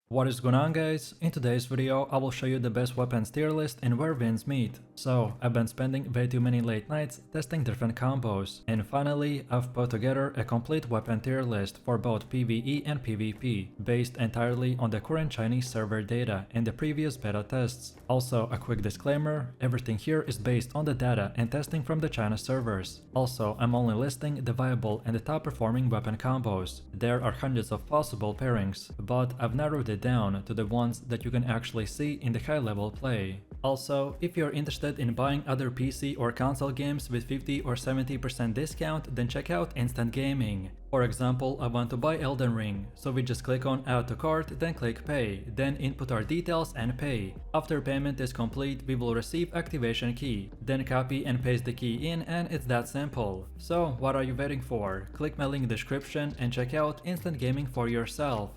What is going on, guys? In today's video I will show you the best weapons tier list and where wins meet. So I've been spending way too many late nights testing different combos, and finally I've put together a complete weapon tier list for both PvE and PvP, based entirely on the current Chinese server data and the previous beta tests. Also, a quick disclaimer, everything here is based on the data and testing from the China servers. Also, I'm only listing the viable and the top performing weapon combos. There are hundreds of possible pairings, but I've narrowed it down to the ones that you can actually see in the high level play. Also, if you're interested in buying other PC or console games with 50 or 70% discount, then check out Instant Gaming. For example, I want to buy Elden Ring, so we just click on Add to Cart, then click Pay, then input our details and pay. After payment is complete, we will receive activation key, then copy and paste the key in, and it's that simple. So what are you waiting for? Click my link in the description and check out Instant Gaming for yourself.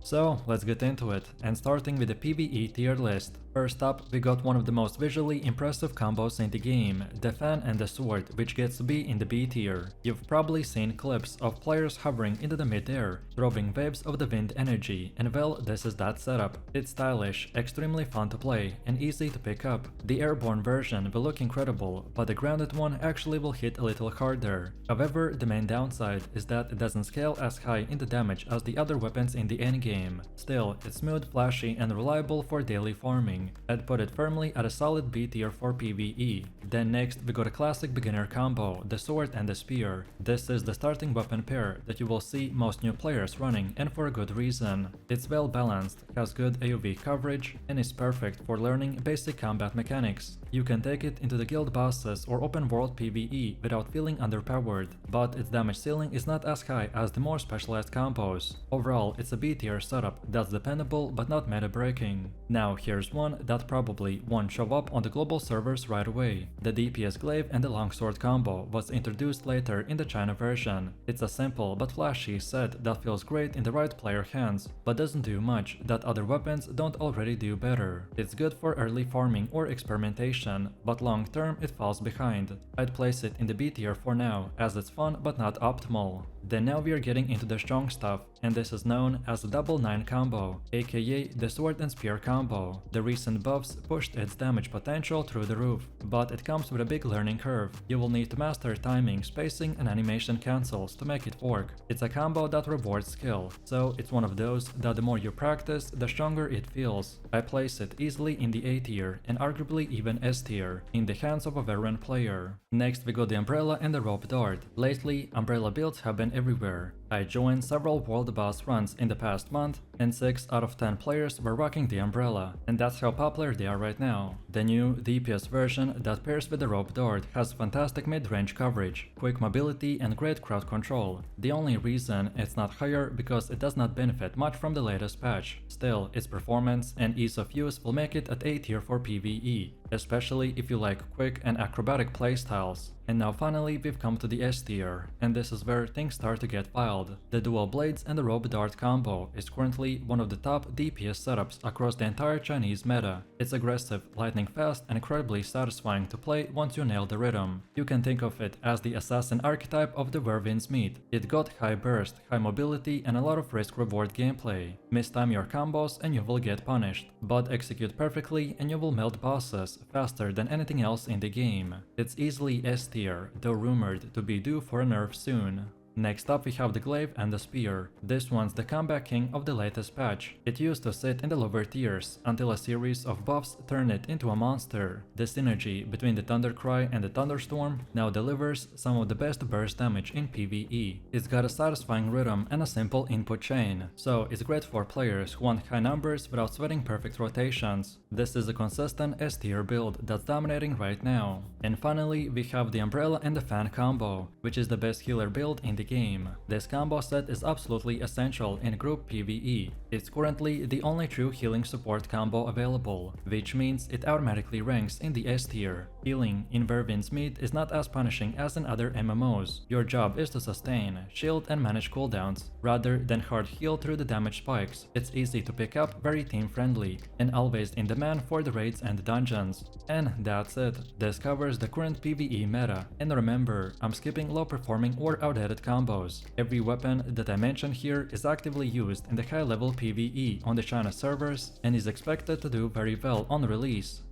So let's get into it, and starting with the PvE tier list. First up, we got one of the most visually impressive combos in the game, the fan and the sword, which gets to be in the B tier. You've probably seen clips of players hovering into the mid-air, throwing waves of the wind energy, and well, this is that setup. It's stylish, extremely fun to play, and easy to pick up. The airborne version will look incredible, but the grounded one actually will hit a little harder. However, the main downside is that it doesn't scale as high in the damage as the other weapons in the endgame. Still, it's smooth, flashy, and reliable for daily farming. I'd put it firmly at a solid B tier for PvE. Then next we got a classic beginner combo, the sword and the spear. This is the starting weapon pair that you will see most new players running, and for a good reason. It's well balanced, has good AoV coverage, and is perfect for learning basic combat mechanics. You can take it into the guild bosses or open world PvE without feeling underpowered, but its damage ceiling is not as high as the more specialized combos. Overall, it's a B tier setup that's dependable but not meta breaking. Now here's one that probably won't show up on the global servers right away. The DPS glaive and the longsword combo was introduced later in the China version. It's a simple but flashy set that feels great in the right player hands, but doesn't do much that other weapons don't already do better. It's good for early farming or experimentation, but long term it falls behind. I'd place it in the B tier for now, as it's fun but not optimal. Then now we are getting into the strong stuff, and this is known as the double 9 combo, aka the sword and spear combo. The recent buffs pushed its damage potential through the roof, but it comes with a big learning curve. You will need to master timing, spacing, and animation cancels to make it work. It's a combo that rewards skill, so it's one of those that the more you practice, the stronger it feels. I place it easily in the A tier, and arguably even S tier, in the hands of a veteran player. Next we got the umbrella and the rope dart. Lately, umbrella builds have been everywhere. I joined several world boss runs in the past month, and 6 out of 10 players were rocking the umbrella, and that's how popular they are right now. The new DPS version that pairs with the rope dart has fantastic mid-range coverage, quick mobility, and great crowd control. The only reason it's not higher because it does not benefit much from the latest patch. Still, its performance and ease of use will make it at A tier for PvE, especially if you like quick and acrobatic playstyles. And now finally we've come to the S tier, and this is where things start to get wild. The dual blades and the rope dart combo is currently one of the top DPS setups across the entire Chinese meta. It's aggressive, lightning fast, and incredibly satisfying to play once you nail the rhythm. You can think of it as the assassin archetype of the where winds meet. It got high burst, high mobility, and a lot of risk-reward gameplay. Mistime your combos and you will get punished, but execute perfectly and you will melt bosses faster than anything else in the game. It's easily S tier, though rumored to be due for a nerf soon. Next up we have the glaive and the spear. This one's the comeback king of the latest patch. It used to sit in the lower tiers until a series of buffs turned it into a monster. The synergy between the Thundercry and the Thunderstorm now delivers some of the best burst damage in PvE. It's got a satisfying rhythm and a simple input chain, so it's great for players who want high numbers without sweating perfect rotations. This is a consistent S tier build that's dominating right now. And finally we have the umbrella and the fan combo, which is the best healer build in the game. This combo set is absolutely essential in group PvE. It's currently the only true healing support combo available, which means it automatically ranks in the S tier. Healing in Vervin's Meat is not as punishing as in other MMOs. Your job is to sustain, shield and manage cooldowns, rather than hard heal through the damage spikes. It's easy to pick up, very team friendly, and always in demand for the raids and dungeons. And that's it. This covers the current PvE meta. And remember, I'm skipping low performing or outdated combos. Every weapon that I mention here is actively used in the high level PvE on the China servers and is expected to do very well on release.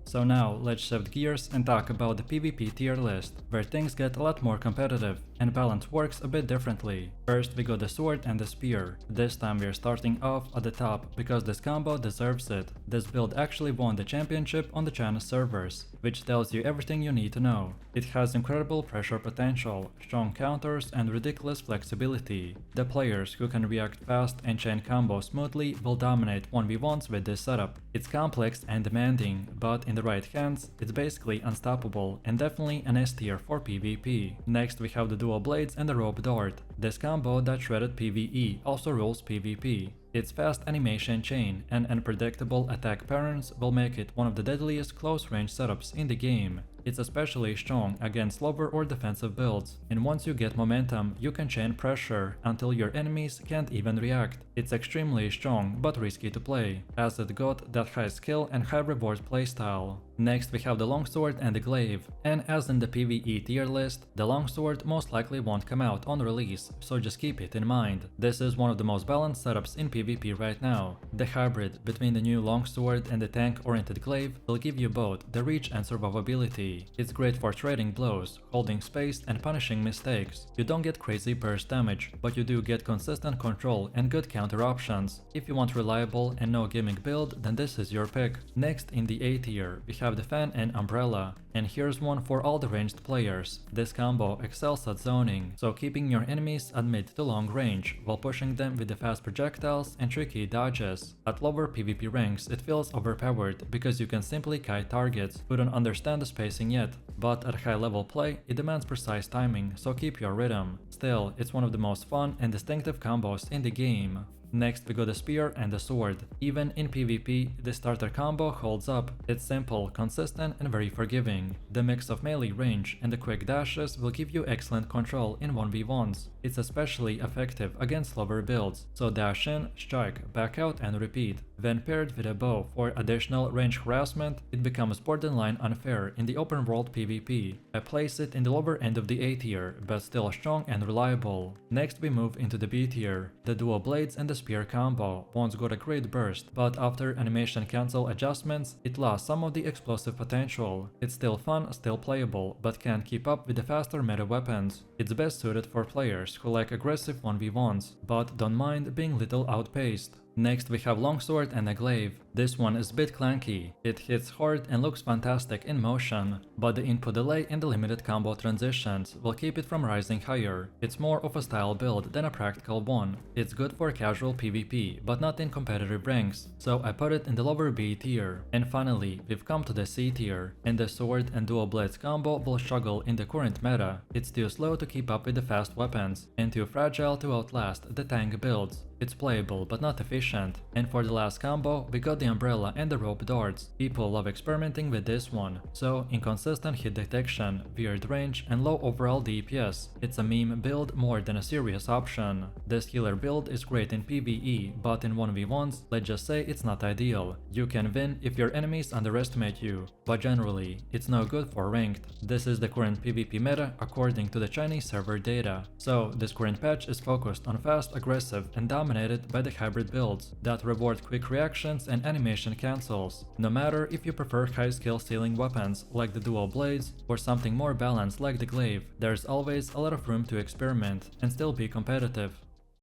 So now, let's shift gears and talk about the PvP tier list, where things get a lot more competitive, and balance works a bit differently. First we got the sword and the spear. This time we are starting off at the top, because this combo deserves it. This build actually won the championship on the China servers, which tells you everything you need to know. It has incredible pressure potential, strong counters and ridiculous flexibility. The players who can react fast and chain combos smoothly will dominate 1v1s with this setup. It's complex and demanding, but in the right hands, it's basically unstoppable and definitely an S tier for PvP. Next we have the dual blades and the rope dart. This combo that shredded PvE also rules PvP. Its fast animation chain and unpredictable attack patterns will make it one of the deadliest close-range setups in the game. It's especially strong against slower or defensive builds, and once you get momentum, you can chain pressure until your enemies can't even react. It's extremely strong but risky to play, as it got that high skill and high reward playstyle. Next we have the Longsword and the Glaive, and as in the PvE tier list, the Longsword most likely won't come out on release, so just keep it in mind. This is one of the most balanced setups in PvP right now. The hybrid between the new Longsword and the tank-oriented Glaive will give you both the reach and survivability. It's great for trading blows, holding space and punishing mistakes. You don't get crazy burst damage, but you do get consistent control and good counter options. If you want reliable and no gimmick build, then this is your pick. Next in the A tier, we have the Fan and Umbrella. And here's one for all the ranged players. This combo excels at zoning, so keeping your enemies at mid to long range, while pushing them with the fast projectiles and tricky dodges. At lower PvP ranks it feels overpowered, because you can simply kite targets who don't understand the spacing yet, but at high level play it demands precise timing, so keep your rhythm. Still, it's one of the most fun and distinctive combos in the game. Next we got the spear and the sword. Even in PvP, the starter combo holds up. It's simple, consistent and very forgiving. The mix of melee range and the quick dashes will give you excellent control in 1v1s. It's especially effective against slower builds, so dash in, strike, back out and repeat. When paired with a bow for additional range harassment, it becomes borderline unfair in the open world PvP. I place it in the lower end of the A tier, but still strong and reliable. Next we move into the B tier. The dual blades and the spear combo once got a great burst, but after animation cancel adjustments, it lost some of the explosive potential. It's still fun, still playable, but can't keep up with the faster meta weapons. It's best suited for players who like aggressive 1v1s, but don't mind being little outpaced. Next we have Longsword and a Glaive. This one is a bit clanky. It hits hard and looks fantastic in motion, but the input delay and the limited combo transitions will keep it from rising higher. It's more of a style build than a practical one. It's good for casual PvP, but not in competitive ranks, so I put it in the lower B tier. And finally, we've come to the C tier, and the sword and dual blades combo will struggle in the current meta. It's too slow to keep up with the fast weapons, and too fragile to outlast the tank builds. It's playable but not efficient. And for the last combo, we got the umbrella and the rope darts. People love experimenting with this one. So, inconsistent hit detection, weird range and low overall DPS. It's a meme build more than a serious option. This healer build is great in PvE, but in 1v1s, let's just say it's not ideal. You can win if your enemies underestimate you, but generally, it's no good for ranked. This is the current PvP meta according to the Chinese server data. So, this current patch is focused on fast, aggressive and dominated by the hybrid builds that reward quick reactions and animation cancels. No matter if you prefer high skill stealing weapons like the dual blades or something more balanced like the Glaive, there's always a lot of room to experiment and still be competitive.